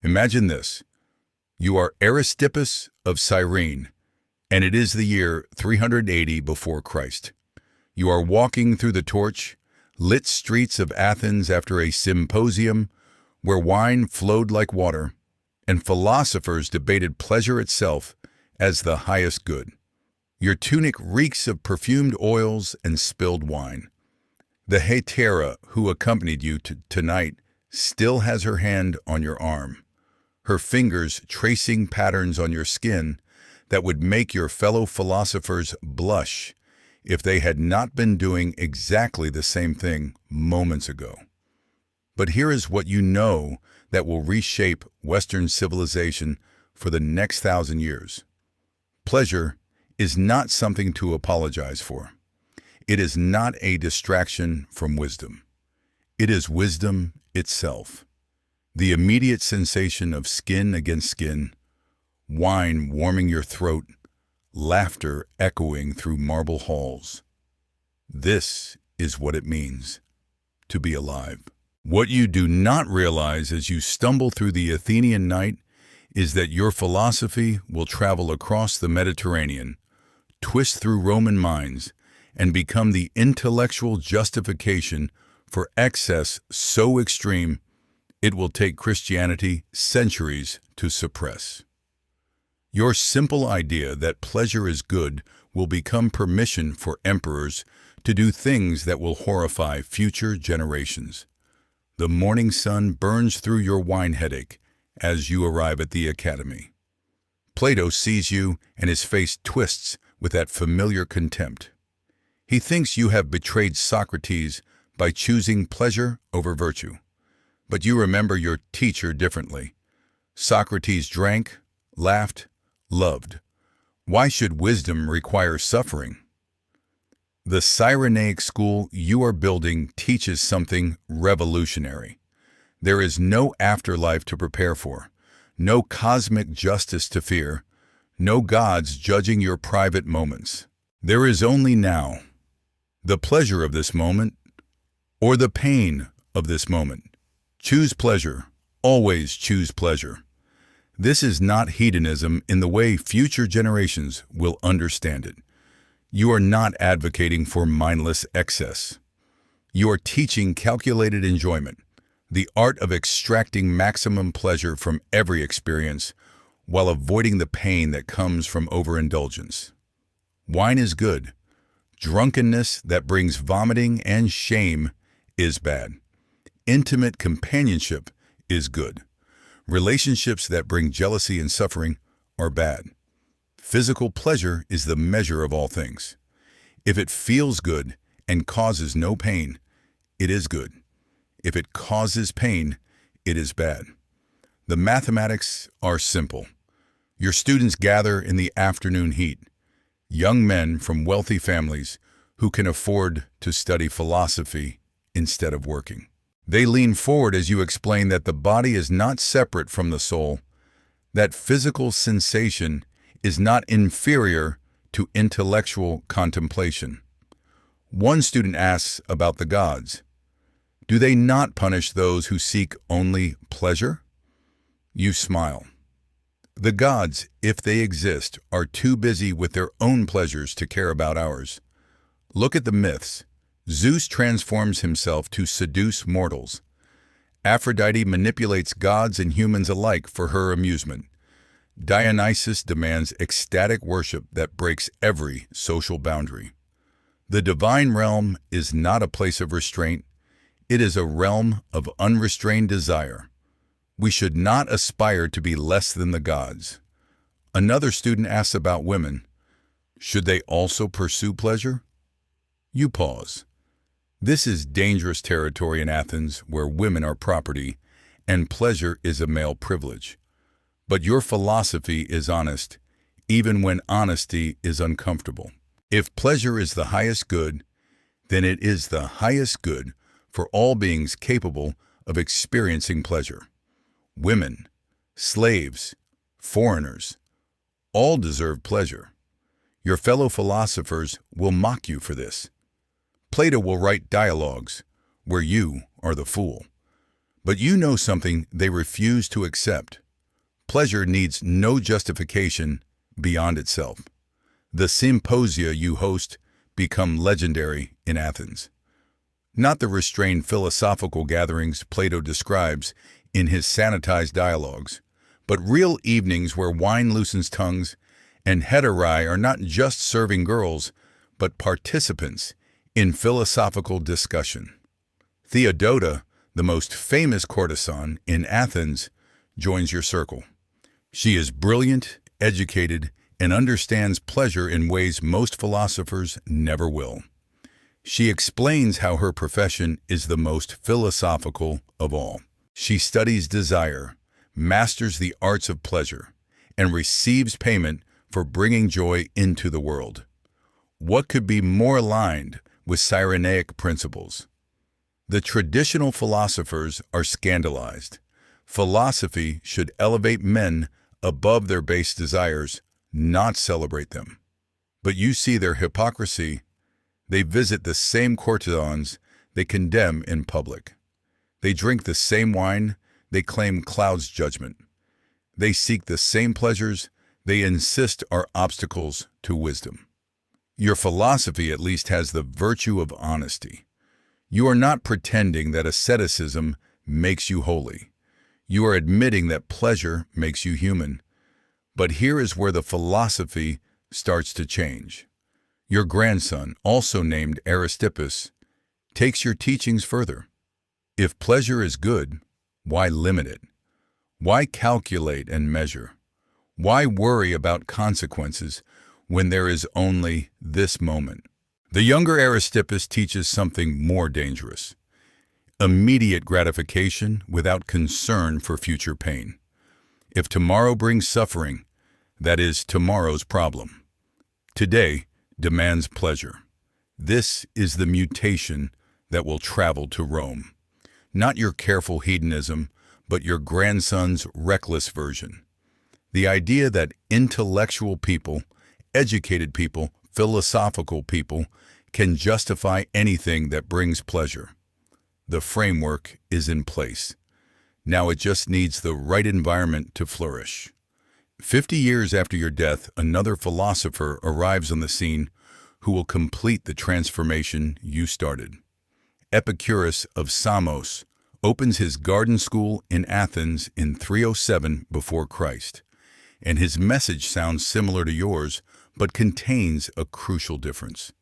Imagine this. You are Aristippus of Cyrene, and it is the year 380 before Christ. You are walking through the torch-lit streets of Athens after a symposium where wine flowed like water, and philosophers debated pleasure itself as the highest good. Your tunic reeks of perfumed oils and spilled wine. The hetaira who accompanied you tonight still has her hand on your arm, her fingers tracing patterns on your skin that would make your fellow philosophers blush if they had not been doing exactly the same thing moments ago. But here is what you know that will reshape Western civilization for the next 1,000 years. Pleasure is not something to apologize for. It is not a distraction from wisdom. It is wisdom itself. The immediate sensation of skin against skin, wine warming your throat, laughter echoing through marble halls. This is what it means to be alive. What you do not realize as you stumble through the Athenian night is that your philosophy will travel across the Mediterranean, twist through Roman minds, and become the intellectual justification for excess so extreme it will take Christianity centuries to suppress. Your simple idea that pleasure is good will become permission for emperors to do things that will horrify future generations. The morning sun burns through your wine headache as you arrive at the academy. Plato sees you and his face twists with that familiar contempt. He thinks you have betrayed Socrates by choosing pleasure over virtue. But you remember your teacher differently. Socrates drank, laughed, loved. Why should wisdom require suffering? The Cyrenaic school you are building teaches something revolutionary. There is no afterlife to prepare for, no cosmic justice to fear, no gods judging your private moments. There is only now. The pleasure of this moment, or the pain of this moment. Choose pleasure. Always choose pleasure. This is not hedonism in the way future generations will understand it. You are not advocating for mindless excess. You are teaching calculated enjoyment, the art of extracting maximum pleasure from every experience while avoiding the pain that comes from overindulgence. Wine is good. Drunkenness that brings vomiting and shame is bad. Intimate companionship is good. Relationships that bring jealousy and suffering are bad. Physical pleasure is the measure of all things. If it feels good and causes no pain, it is good. If it causes pain, it is bad. The mathematics are simple. Your students gather in the afternoon heat. Young men from wealthy families who can afford to study philosophy instead of working. They lean forward as you explain that the body is not separate from the soul, that physical sensation is not inferior to intellectual contemplation. One student asks about the gods. Do they not punish those who seek only pleasure? You smile. The gods, if they exist, are too busy with their own pleasures to care about ours. Look at the myths. Zeus transforms himself to seduce mortals. Aphrodite manipulates gods and humans alike for her amusement. Dionysus demands ecstatic worship that breaks every social boundary. The divine realm is not a place of restraint. It is a realm of unrestrained desire. We should not aspire to be less than the gods. Another student asks about women. Should they also pursue pleasure? You pause. This is dangerous territory in Athens where women are property and pleasure is a male privilege. But your philosophy is honest, even when honesty is uncomfortable. If pleasure is the highest good, then it is the highest good for all beings capable of experiencing pleasure. Women, slaves, foreigners, all deserve pleasure. Your fellow philosophers will mock you for this. Plato will write dialogues where you are the fool. But you know something they refuse to accept. Pleasure needs no justification beyond itself. The symposia you host become legendary in Athens. Not the restrained philosophical gatherings Plato describes in his sanitized dialogues, but real evenings where wine loosens tongues and hetairai are not just serving girls, but participants in philosophical discussion. Theodota, the most famous courtesan in Athens, joins your circle. She is brilliant, educated, and understands pleasure in ways most philosophers never will. She explains how her profession is the most philosophical of all. She studies desire, masters the arts of pleasure, and receives payment for bringing joy into the world. What could be more aligned with Cyrenaic principles? The traditional philosophers are scandalized. Philosophy should elevate men above their base desires, not celebrate them. But you see their hypocrisy. They visit the same courtesans they condemn in public. They drink the same wine they claim clouds judgment. They seek the same pleasures they insist are obstacles to wisdom. Your philosophy at least has the virtue of honesty. You are not pretending that asceticism makes you holy. You are admitting that pleasure makes you human. But here is where the philosophy starts to change. Your grandson, also named Aristippus, takes your teachings further. If pleasure is good, why limit it? Why calculate and measure? Why worry about consequences when there is only this moment? The younger Aristippus teaches something more dangerous: immediate gratification without concern for future pain. If tomorrow brings suffering, that is tomorrow's problem. Today demands pleasure. This is the mutation that will travel to Rome. Not your careful hedonism, but your grandson's reckless version. The idea that intellectual people, educated people, philosophical people can justify anything that brings pleasure. The framework is in place. Now it just needs the right environment to flourish. 50 years after your death, another philosopher arrives on the scene who will complete the transformation you started. Epicurus of Samos opens his garden school in Athens in 307 before Christ, and his message sounds similar to yours, but contains a crucial difference.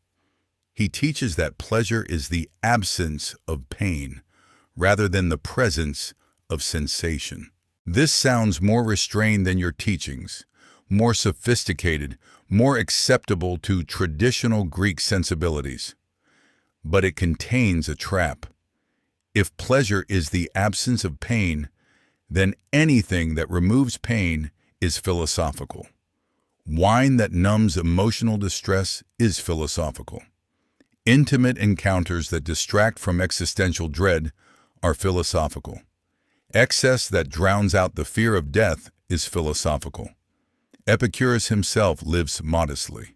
He teaches that pleasure is the absence of pain, rather than the presence of sensation. This sounds more restrained than your teachings, more sophisticated, more acceptable to traditional Greek sensibilities. But it contains a trap. If pleasure is the absence of pain, then anything that removes pain is philosophical. Wine that numbs emotional distress is philosophical. Intimate encounters that distract from existential dread are philosophical. Excess that drowns out the fear of death is philosophical. Epicurus himself lives modestly.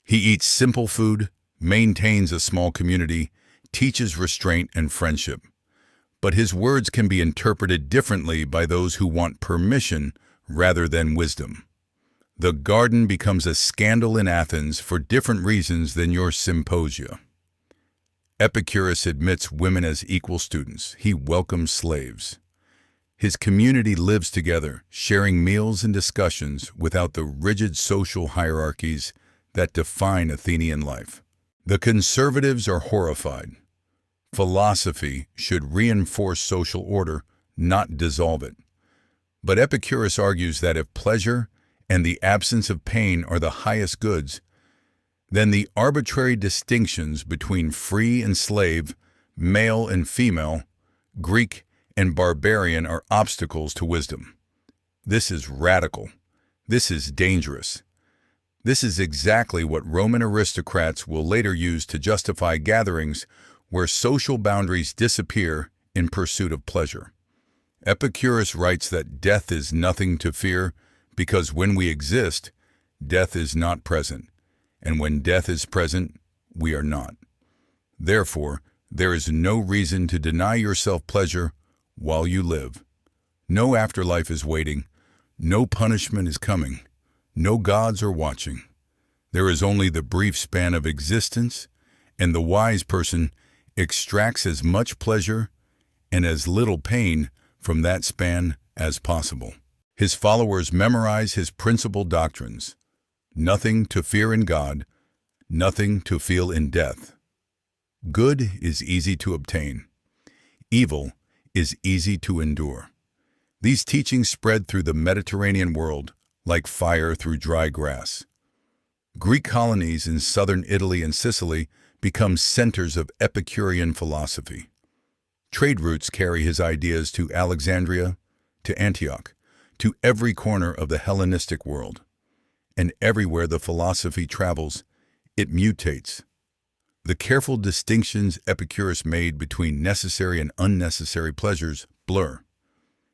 He eats simple food, maintains a small community, teaches restraint and friendship. But his words can be interpreted differently by those who want permission rather than wisdom. The garden becomes a scandal in Athens for different reasons than your symposia. Epicurus admits women as equal students. He welcomes slaves. His community lives together, sharing meals and discussions without the rigid social hierarchies that define Athenian life. The conservatives are horrified. Philosophy should reinforce social order, not dissolve it. But Epicurus argues that if pleasure and the absence of pain are the highest goods, then the arbitrary distinctions between free and slave, male and female, Greek and barbarian are obstacles to wisdom. This is radical. This is dangerous. This is exactly what Roman aristocrats will later use to justify gatherings where social boundaries disappear in pursuit of pleasure. Epicurus writes that death is nothing to fear because when we exist, death is not present, and when death is present, we are not. Therefore, there is no reason to deny yourself pleasure while you live. No afterlife is waiting. No punishment is coming. No gods are watching. There is only the brief span of existence, and the wise person extracts as much pleasure and as little pain from that span as possible. His followers memorize his principal doctrines: nothing to fear in God, nothing to feel in death. Good is easy to obtain. Evil is easy to endure. These teachings spread through the Mediterranean world like fire through dry grass. Greek colonies in southern Italy and Sicily become centers of Epicurean philosophy. Trade routes carry his ideas to Alexandria, to Antioch, to every corner of the Hellenistic world. And everywhere the philosophy travels, it mutates. The careful distinctions Epicurus made between necessary and unnecessary pleasures blur.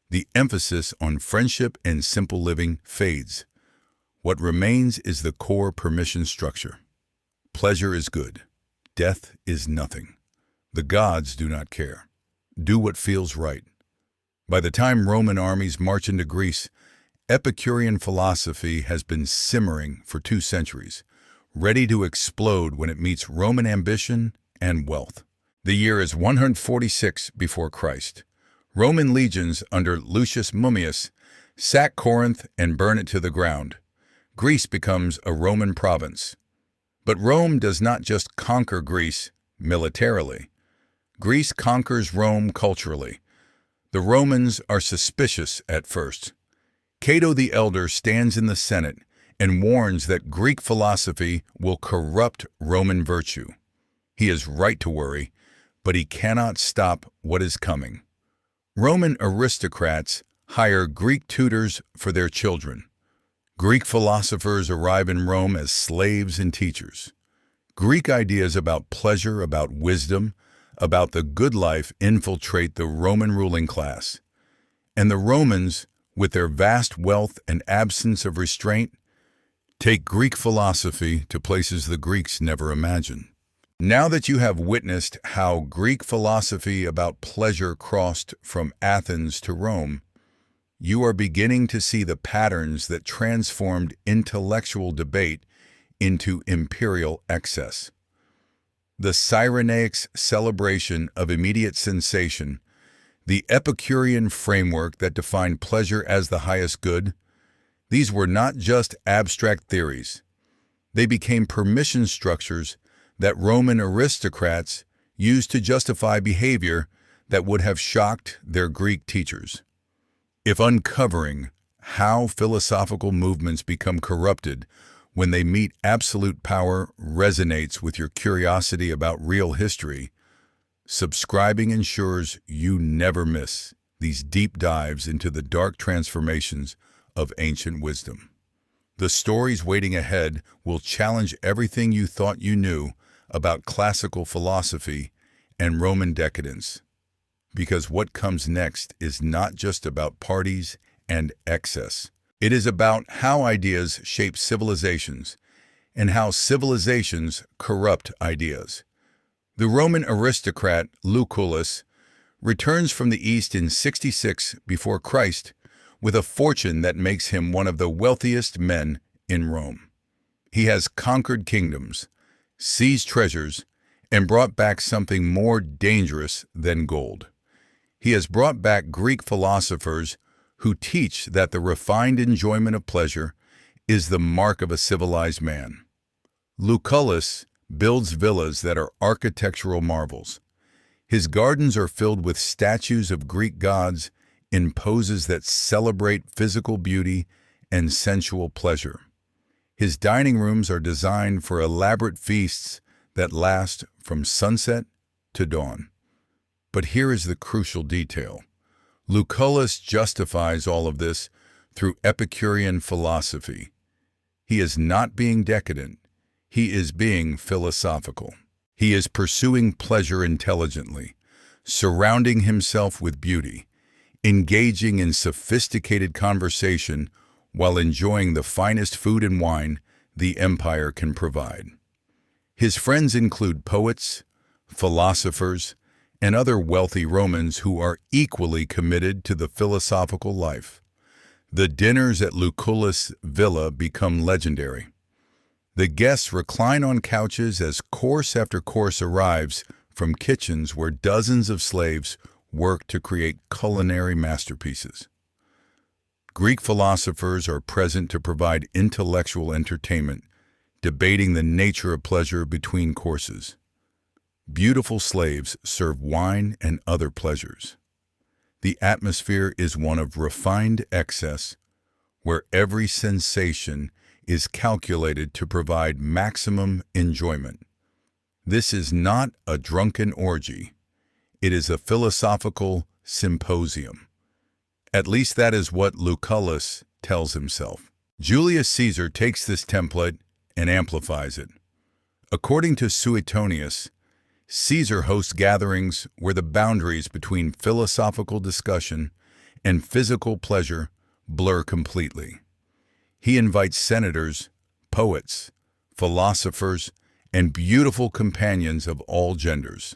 The emphasis on friendship and simple living fades. What remains is the core permission structure. Pleasure is good. Death is nothing. The gods do not care. Do what feels right. By the time Roman armies march into Greece, Epicurean philosophy has been simmering for 2 centuries, ready to explode when it meets Roman ambition and wealth. The year is 146 before Christ. Roman legions under Lucius Mummius sack Corinth and burn it to the ground. Greece becomes a Roman province. But Rome does not just conquer Greece militarily. Greece conquers Rome culturally. The Romans are suspicious at first. Cato the Elder stands in the Senate and warns that Greek philosophy will corrupt Roman virtue. He is right to worry, but he cannot stop what is coming. Roman aristocrats hire Greek tutors for their children. Greek philosophers arrive in Rome as slaves and teachers. Greek ideas about pleasure, about wisdom, about the good life infiltrate the Roman ruling class. And the Romans, with their vast wealth and absence of restraint, take Greek philosophy to places the Greeks never imagined. Now that you have witnessed how Greek philosophy about pleasure crossed from Athens to Rome, you are beginning to see the patterns that transformed intellectual debate into imperial excess. The Cyrenaics celebration of immediate sensation, the Epicurean framework that defined pleasure as the highest good, these were not just abstract theories. They became permission structures that Roman aristocrats used to justify behavior that would have shocked their Greek teachers. If uncovering how philosophical movements become corrupted when they meet absolute power resonates with your curiosity about real history, subscribing ensures you never miss these deep dives into the dark transformations of ancient wisdom. The stories waiting ahead will challenge everything you thought you knew about classical philosophy and Roman decadence. Because what comes next is not just about parties and excess. It is about how ideas shape civilizations and how civilizations corrupt ideas. The Roman aristocrat Lucullus returns from the East in 66 before Christ with a fortune that makes him one of the wealthiest men in Rome. He has conquered kingdoms, seized treasures, and brought back something more dangerous than gold. He has brought back Greek philosophers who teach that the refined enjoyment of pleasure is the mark of a civilized man. Lucullus builds villas that are architectural marvels. His gardens are filled with statues of Greek gods in poses that celebrate physical beauty and sensual pleasure. His dining rooms are designed for elaborate feasts that last from sunset to dawn. But here is the crucial detail. Lucullus justifies all of this through Epicurean philosophy. He is not being decadent. He is being philosophical. He is pursuing pleasure intelligently, surrounding himself with beauty, engaging in sophisticated conversation while enjoying the finest food and wine the empire can provide. His friends include poets, philosophers, and other wealthy Romans who are equally committed to the philosophical life. The dinners at Lucullus' villa become legendary. The guests recline on couches as course after course arrives from kitchens where dozens of slaves work to create culinary masterpieces. Greek philosophers are present to provide intellectual entertainment, debating the nature of pleasure between courses. Beautiful slaves serve wine and other pleasures. The atmosphere is one of refined excess, where every sensation is calculated to provide maximum enjoyment. This is not a drunken orgy. It is a philosophical symposium. At least that is what Lucullus tells himself. Julius Caesar takes this template and amplifies it. According to Suetonius, Caesar hosts gatherings where the boundaries between philosophical discussion and physical pleasure blur completely. He invites senators, poets, philosophers, and beautiful companions of all genders.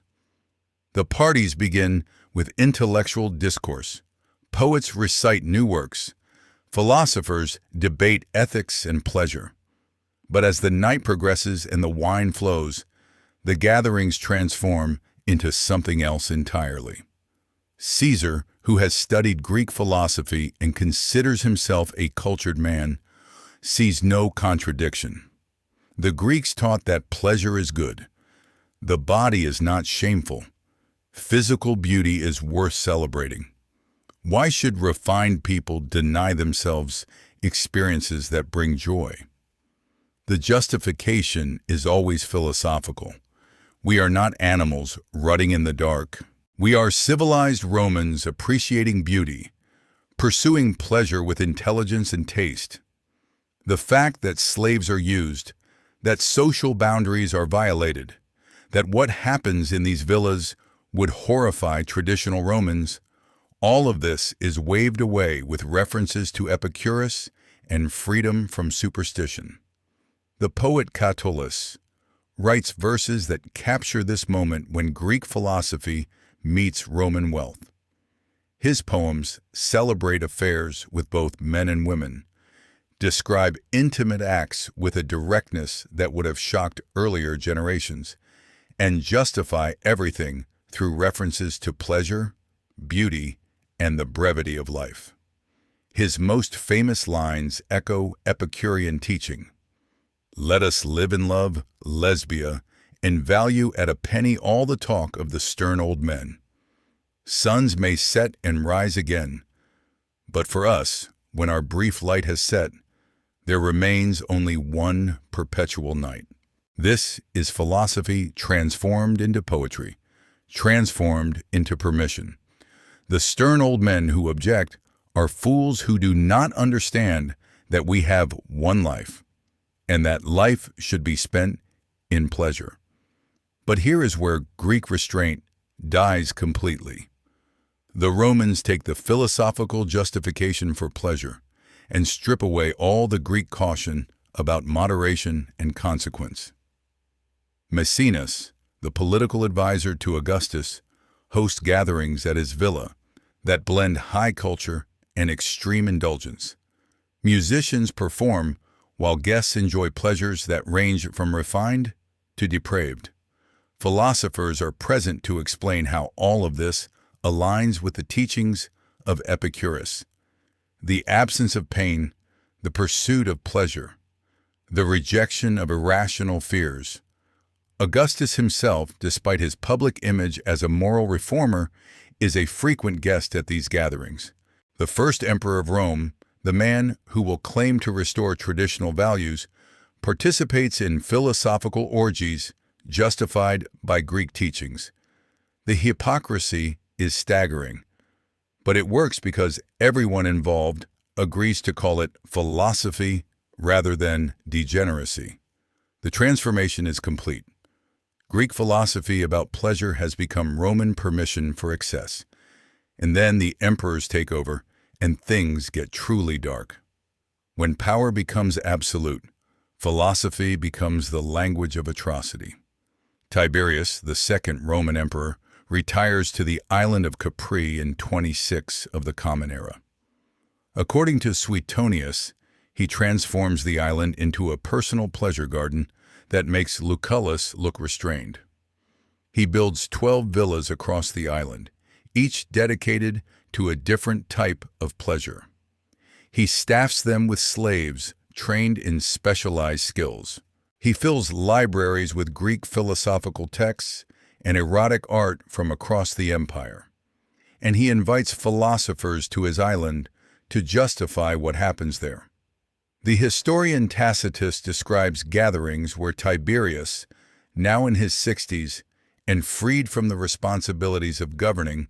The parties begin with intellectual discourse. Poets recite new works. Philosophers debate ethics and pleasure. But as the night progresses and the wine flows, the gatherings transform into something else entirely. Caesar, who has studied Greek philosophy and considers himself a cultured man, sees no contradiction. The Greeks taught that pleasure is good. The body is not shameful. Physical beauty is worth celebrating. Why should refined people deny themselves experiences that bring joy? The justification is always philosophical. We are not animals rutting in the dark. We are civilized Romans appreciating beauty, pursuing pleasure with intelligence and taste. The fact that slaves are used, that social boundaries are violated, that what happens in these villas would horrify traditional Romans, all of this is waved away with references to Epicurus and freedom from superstition. The poet Catullus writes verses that capture this moment when Greek philosophy meets Roman wealth. His poems celebrate affairs with both men and women, describe intimate acts with a directness that would have shocked earlier generations, and justify everything through references to pleasure, beauty, and the brevity of life. His most famous lines echo Epicurean teaching. Let us live in love, Lesbia, and value at a penny all the talk of the stern old men. Suns may set and rise again, but for us, when our brief light has set, there remains only one perpetual night. This is philosophy transformed into poetry, transformed into permission. The stern old men who object are fools who do not understand that we have one life, and that life should be spent in pleasure. But here is where Greek restraint dies completely. The Romans take the philosophical justification for pleasure and strip away all the Greek caution about moderation and consequence. Maecenas, the political advisor to Augustus, hosts gatherings at his villa that blend high culture and extreme indulgence. Musicians perform while guests enjoy pleasures that range from refined to depraved. Philosophers are present to explain how all of this aligns with the teachings of Epicurus. The absence of pain, the pursuit of pleasure, the rejection of irrational fears. Augustus himself, despite his public image as a moral reformer, is a frequent guest at these gatherings. The first emperor of Rome, the man who will claim to restore traditional values, participates in philosophical orgies justified by Greek teachings. The hypocrisy is staggering, but it works because everyone involved agrees to call it philosophy rather than degeneracy. The transformation is complete. Greek philosophy about pleasure has become Roman permission for excess. And then the emperors take over, and things get truly dark. When power becomes absolute, philosophy becomes the language of atrocity. Tiberius, the second Roman emperor, retires to the island of Capri in 26 of the Common Era. According to Suetonius, he transforms the island into a personal pleasure garden that makes Lucullus look restrained. He builds 12 villas across the island, each dedicated to a different type of pleasure. He staffs them with slaves trained in specialized skills. He fills libraries with Greek philosophical texts and erotic art from across the empire. And he invites philosophers to his island to justify what happens there. The historian Tacitus describes gatherings where Tiberius, now in his 60s and freed from the responsibilities of governing,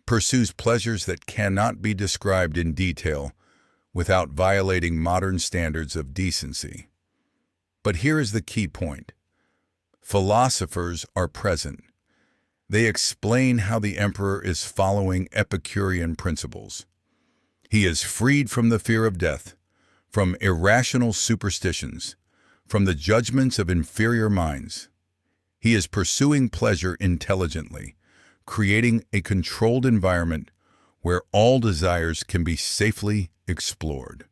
pursues pleasures that cannot be described in detail without violating modern standards of decency. But here is the key point. Philosophers are present. They explain how the emperor is following Epicurean principles. He is freed from the fear of death, from irrational superstitions, from the judgments of inferior minds. He is pursuing pleasure intelligently, creating a controlled environment where all desires can be safely explored.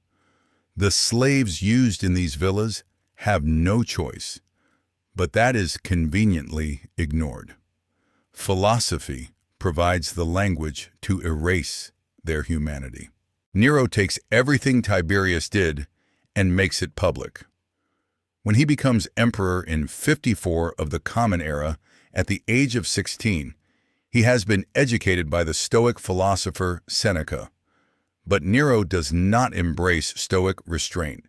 The slaves used in these villas have no choice, but that is conveniently ignored. Philosophy provides the language to erase their humanity. Nero takes everything Tiberius did and makes it public. When he becomes emperor in 54 of the Common Era, at the age of 16, he has been educated by the Stoic philosopher Seneca. But Nero does not embrace Stoic restraint.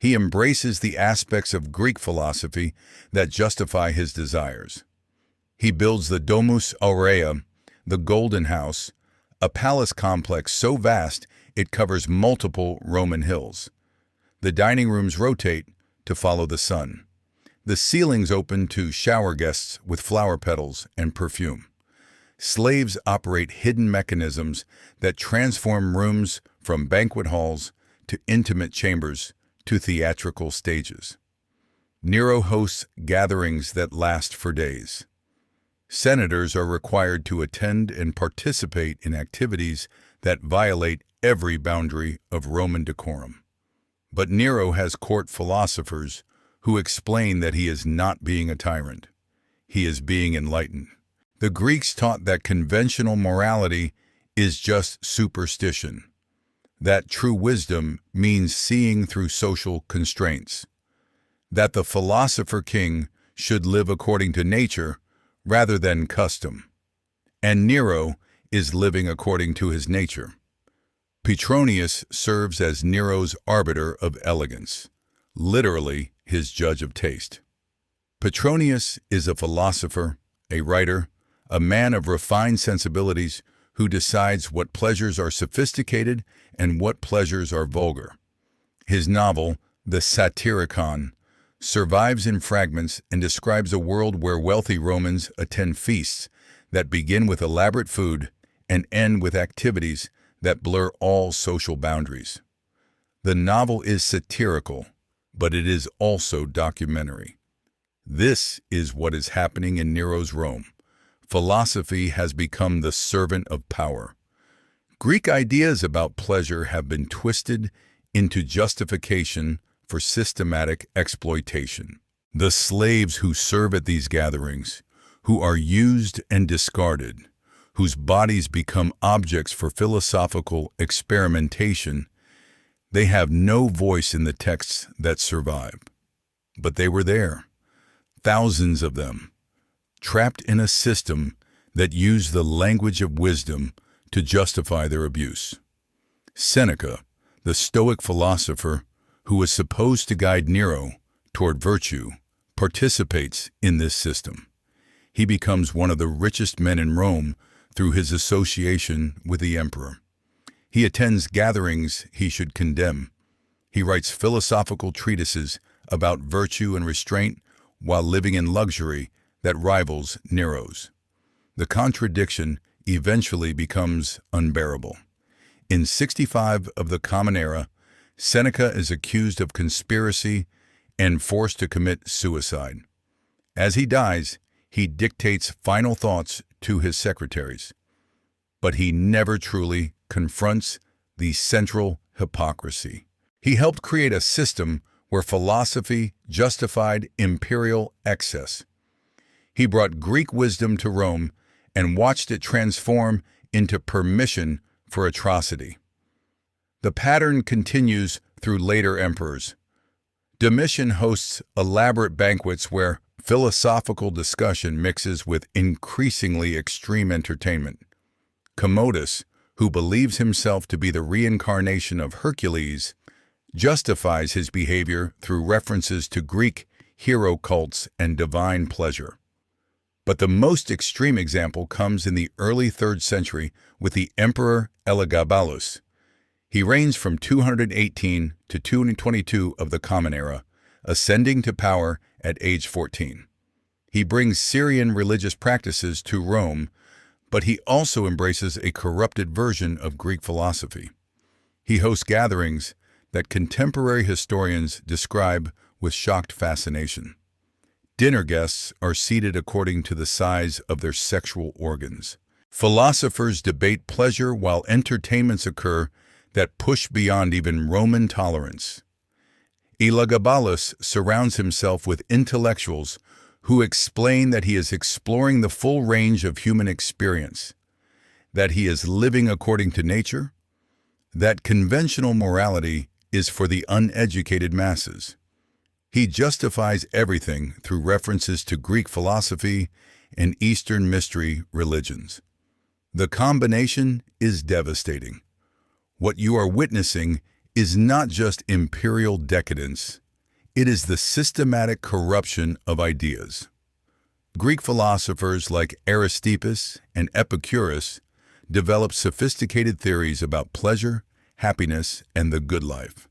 He embraces the aspects of Greek philosophy that justify his desires. He builds the Domus Aurea, the Golden House, a palace complex so vast it covers multiple Roman hills. The dining rooms rotate to follow the sun. The ceilings open to shower guests with flower petals and perfume. Slaves operate hidden mechanisms that transform rooms from banquet halls to intimate chambers to theatrical stages. Nero hosts gatherings that last for days. Senators are required to attend and participate in activities that violate every boundary of Roman decorum. But Nero has court philosophers who explain that he is not being a tyrant. He is being enlightened. The Greeks taught that conventional morality is just superstition, that true wisdom means seeing through social constraints, that the philosopher king should live according to nature rather than custom. And Nero is living according to his nature. Petronius serves as Nero's arbiter of elegance, literally his judge of taste. Petronius is a philosopher, a writer, a man of refined sensibilities who decides what pleasures are sophisticated and what pleasures are vulgar. His novel, The Satyricon, survives in fragments and describes a world where wealthy Romans attend feasts that begin with elaborate food and end with activities that blur all social boundaries. The novel is satirical, but it is also documentary. This is what is happening in Nero's Rome. Philosophy has become the servant of power. Greek ideas about pleasure have been twisted into justification for systematic exploitation. The slaves who serve at these gatherings, who are used and discarded, whose bodies become objects for philosophical experimentation, they have no voice in the texts that survive. But they were there, thousands of them, trapped in a system that used the language of wisdom to justify their abuse. Seneca, the Stoic philosopher who was supposed to guide Nero toward virtue, participates in this system. He becomes one of the richest men in Rome through his association with the emperor. He attends gatherings he should condemn. He writes philosophical treatises about virtue and restraint while living in luxury that rivals Nero's. The contradiction eventually becomes unbearable. In 65 of the Common Era, Seneca is accused of conspiracy and forced to commit suicide. As he dies, he dictates final thoughts to his secretaries. But he never truly confronts the central hypocrisy. He helped create a system where philosophy justified imperial excess. He brought Greek wisdom to Rome and watched it transform into permission for atrocity. The pattern continues through later emperors. Domitian hosts elaborate banquets where philosophical discussion mixes with increasingly extreme entertainment. Commodus, who believes himself to be the reincarnation of Hercules, justifies his behavior through references to Greek hero cults and divine pleasure. But the most extreme example comes in the early 3rd century with the Emperor Elagabalus. He reigns from 218 to 222 of the Common Era, ascending to power at age 14. He brings Syrian religious practices to Rome, but he also embraces a corrupted version of Greek philosophy. He hosts gatherings that contemporary historians describe with shocked fascination. Dinner guests are seated according to the size of their sexual organs. Philosophers debate pleasure while entertainments occur that push beyond even Roman tolerance. Elagabalus surrounds himself with intellectuals who explain that he is exploring the full range of human experience, that he is living according to nature, that conventional morality is for the uneducated masses. He justifies everything through references to Greek philosophy and Eastern mystery religions. The combination is devastating. What you are witnessing is not just imperial decadence, it is the systematic corruption of ideas. Greek philosophers like Aristippus and Epicurus developed sophisticated theories about pleasure, happiness, and the good life.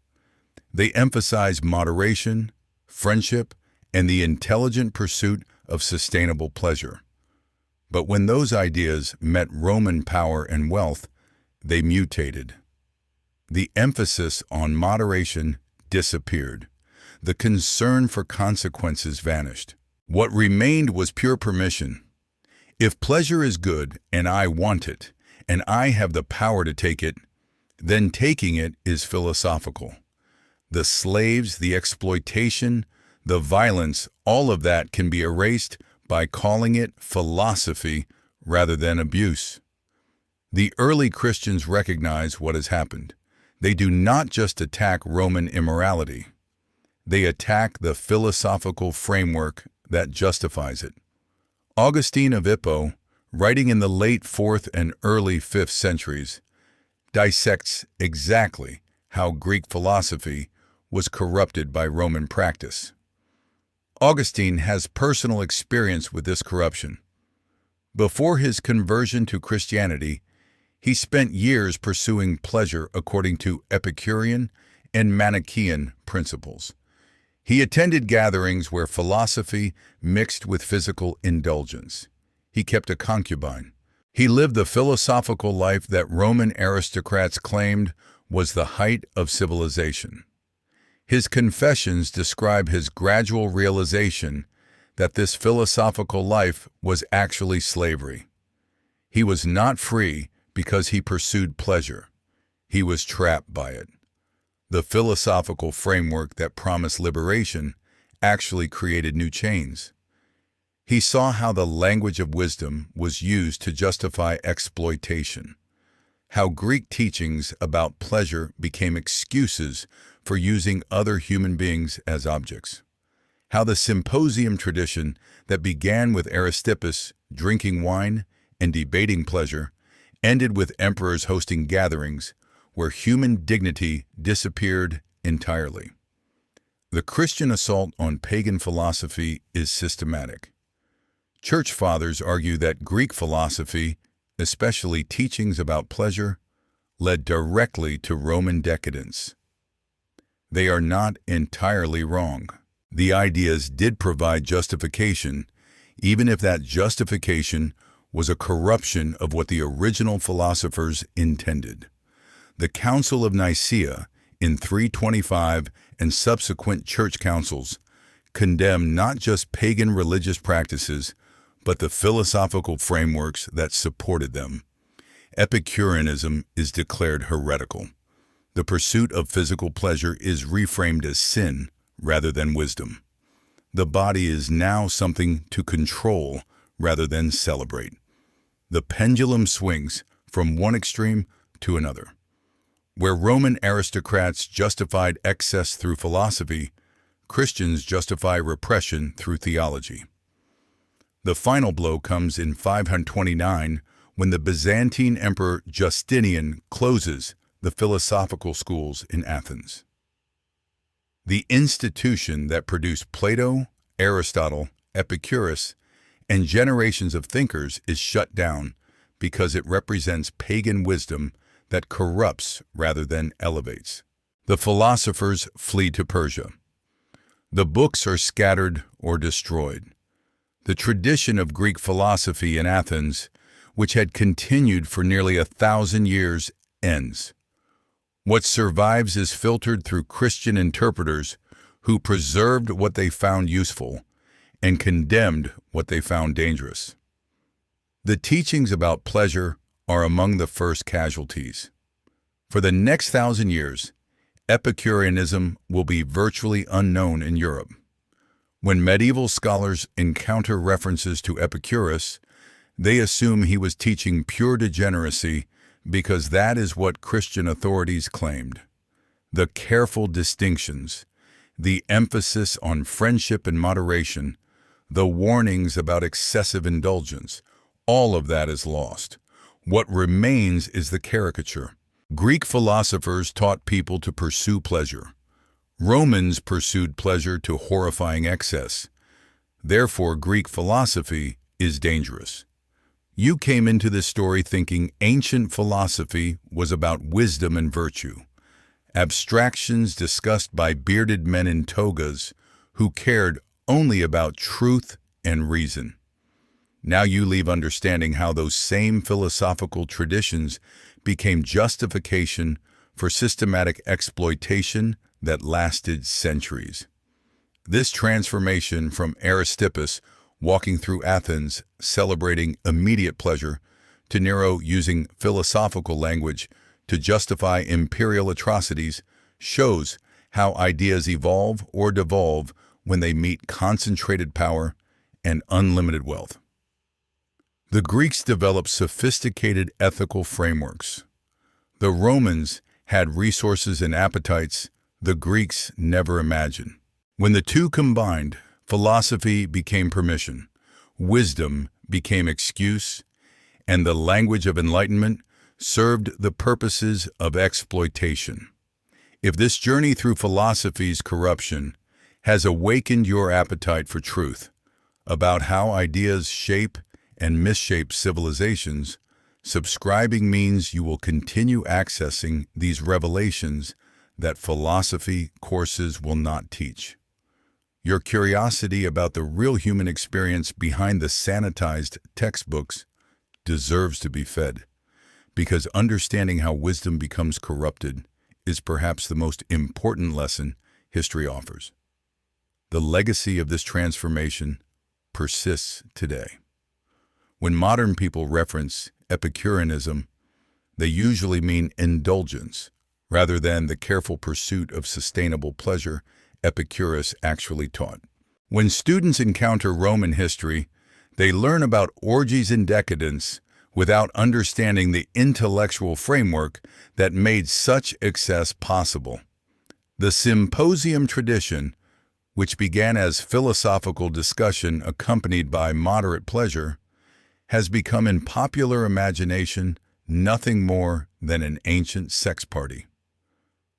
They emphasize moderation, friendship, and the intelligent pursuit of sustainable pleasure. But when those ideas met Roman power and wealth, they mutated. The emphasis on moderation disappeared. The concern for consequences vanished. What remained was pure permission. If pleasure is good and I want it, and I have the power to take it, then taking it is philosophical. The slaves, the exploitation, the violence, all of that can be erased by calling it philosophy rather than abuse. The early Christians recognize what has happened. They do not just attack Roman immorality. They attack the philosophical framework that justifies it. Augustine of Hippo, writing in the late 4th and early 5th centuries, dissects exactly how Greek philosophy was corrupted by Roman practice. Augustine has personal experience with this corruption. Before his conversion to Christianity, he spent years pursuing pleasure according to Epicurean and Manichaean principles. He attended gatherings where philosophy mixed with physical indulgence. He kept a concubine. He lived the philosophical life that Roman aristocrats claimed was the height of civilization. His confessions describe his gradual realization that this philosophical life was actually slavery. He was not free because he pursued pleasure. He was trapped by it. The philosophical framework that promised liberation actually created new chains. He saw how the language of wisdom was used to justify exploitation, how Greek teachings about pleasure became excuses for using other human beings as objects, how the symposium tradition that began with Aristippus drinking wine and debating pleasure ended with emperors hosting gatherings where human dignity disappeared entirely. The Christian assault on pagan philosophy is systematic. Church fathers argue that Greek philosophy, especially teachings about pleasure, led directly to Roman decadence. They are not entirely wrong. The ideas did provide justification, even if that justification was a corruption of what the original philosophers intended. The Council of Nicaea in 325 and subsequent church councils condemned not just pagan religious practices, but the philosophical frameworks that supported them. Epicureanism is declared heretical. The pursuit of physical pleasure is reframed as sin rather than wisdom. The body is now something to control rather than celebrate. The pendulum swings from one extreme to another. Where Roman aristocrats justified excess through philosophy, Christians justify repression through theology. The final blow comes in 529 when the Byzantine Emperor Justinian closes the philosophical schools in Athens. The institution that produced Plato, Aristotle, Epicurus, and generations of thinkers is shut down because it represents pagan wisdom that corrupts rather than elevates. The philosophers flee to Persia. The books are scattered or destroyed. The tradition of Greek philosophy in Athens, which had continued for nearly 1,000 years, ends. What survives is filtered through Christian interpreters who preserved what they found useful and condemned what they found dangerous. The teachings about pleasure are among the first casualties. For the next 1,000 years, Epicureanism will be virtually unknown in Europe. When medieval scholars encounter references to Epicurus, they assume he was teaching pure degeneracy because that is what Christian authorities claimed. The careful distinctions, the emphasis on friendship and moderation, the warnings about excessive indulgence, all of that is lost. What remains is the caricature. Greek philosophers taught people to pursue pleasure. Romans pursued pleasure to horrifying excess. Therefore, Greek philosophy is dangerous. You came into this story thinking ancient philosophy was about wisdom and virtue, abstractions discussed by bearded men in togas who cared only about truth and reason. Now you leave understanding how those same philosophical traditions became justification for systematic exploitation that lasted centuries. This transformation from Aristippus walking through Athens celebrating immediate pleasure to Nero using philosophical language to justify imperial atrocities shows how ideas evolve or devolve when they meet concentrated power and unlimited wealth. The Greeks developed sophisticated ethical frameworks. The Romans had resources and appetites the Greeks never imagined. When the two combined, philosophy became permission, wisdom became excuse, and the language of enlightenment served the purposes of exploitation. If this journey through philosophy's corruption has awakened your appetite for truth about how ideas shape and misshape civilizations, subscribing means you will continue accessing these revelations that philosophy courses will not teach. Your curiosity about the real human experience behind the sanitized textbooks deserves to be fed, because understanding how wisdom becomes corrupted is perhaps the most important lesson history offers. The legacy of this transformation persists today. When modern people reference Epicureanism, they usually mean indulgence, rather than the careful pursuit of sustainable pleasure Epicurus actually taught. When students encounter Roman history, they learn about orgies and decadence without understanding the intellectual framework that made such excess possible. The symposium tradition, which began as philosophical discussion accompanied by moderate pleasure, has become in popular imagination nothing more than an ancient sex party.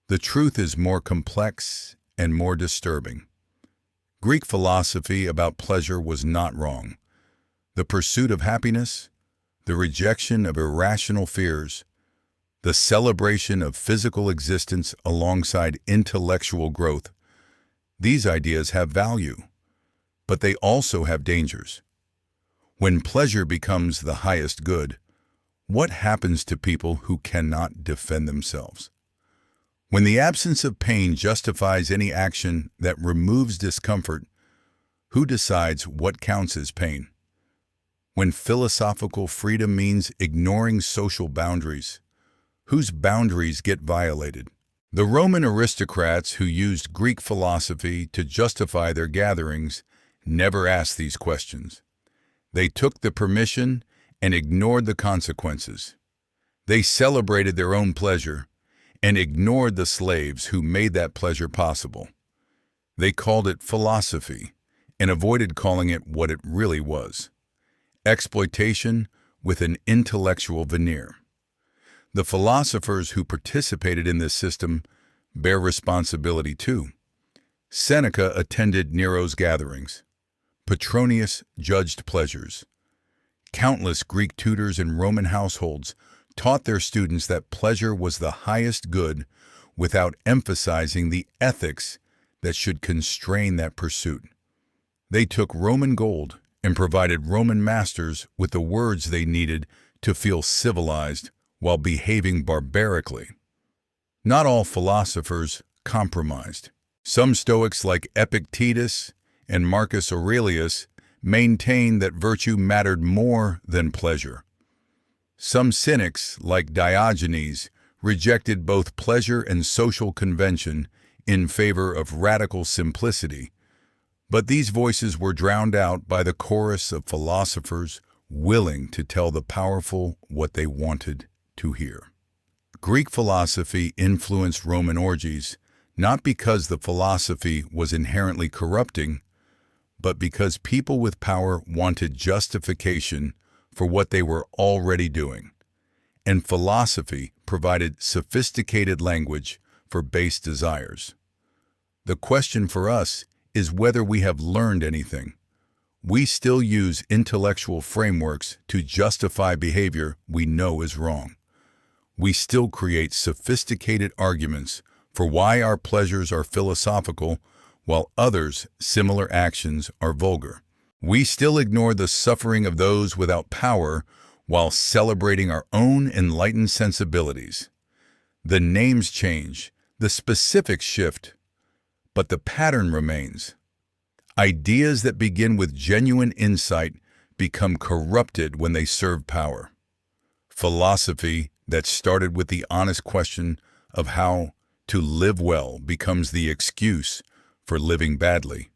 The truth is more complex and more disturbing. Greek philosophy about pleasure was not wrong. The pursuit of happiness, the rejection of irrational fears, the celebration of physical existence alongside intellectual growth, these ideas have value, but they also have dangers. When pleasure becomes the highest good, what happens to people who cannot defend themselves? When the absence of pain justifies any action that removes discomfort, who decides what counts as pain? when philosophical freedom means ignoring social boundaries? Whose boundaries get violated? The Roman aristocrats who used Greek philosophy to justify their gatherings never asked these questions. They took the permission and ignored the consequences. They celebrated their own pleasure and ignored the slaves who made that pleasure possible. They called it philosophy and avoided calling it what it really was: exploitation with an intellectual veneer. The philosophers who participated in this system bear responsibility too. Seneca attended Nero's gatherings. Petronius judged pleasures. Countless Greek tutors in Roman households taught their students that pleasure was the highest good without emphasizing the ethics that should constrain that pursuit. They took Roman gold and provided Roman masters with the words they needed to feel civilized while behaving barbarically. Not all philosophers compromised. Some Stoics like Epictetus and Marcus Aurelius maintained that virtue mattered more than pleasure. Some cynics like Diogenes rejected both pleasure and social convention in favor of radical simplicity, but these voices were drowned out by the chorus of philosophers willing to tell the powerful what they wanted to hear. Greek philosophy influenced Roman orgies, not because the philosophy was inherently corrupting, but because people with power wanted justification for what they were already doing, and philosophy provided sophisticated language for base desires. The question for us is whether we have learned anything. We still use intellectual frameworks to justify behavior we know is wrong. We still create sophisticated arguments for why our pleasures are philosophical while others' similar actions are vulgar. We still ignore the suffering of those without power while celebrating our own enlightened sensibilities. The names change, the specifics shift, but the pattern remains. Ideas that begin with genuine insight become corrupted when they serve power. Philosophy that started with the honest question of how to live well becomes the excuse for living badly.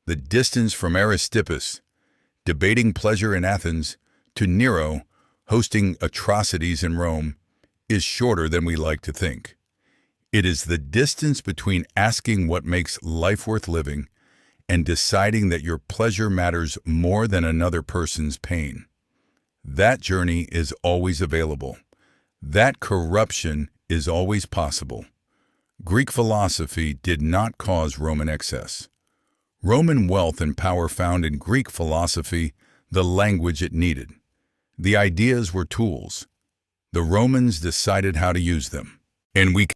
The distance from Aristippus, debating pleasure in Athens, to Nero, hosting atrocities in Rome, is shorter than we like to think. It is the distance between asking what makes life worth living and deciding that your pleasure matters more than another person's pain. That journey is always available. That corruption is always possible. Greek philosophy did not cause Roman excess. Roman wealth and power found in Greek philosophy the language it needed. The ideas were tools. The Romans decided how to use them. And we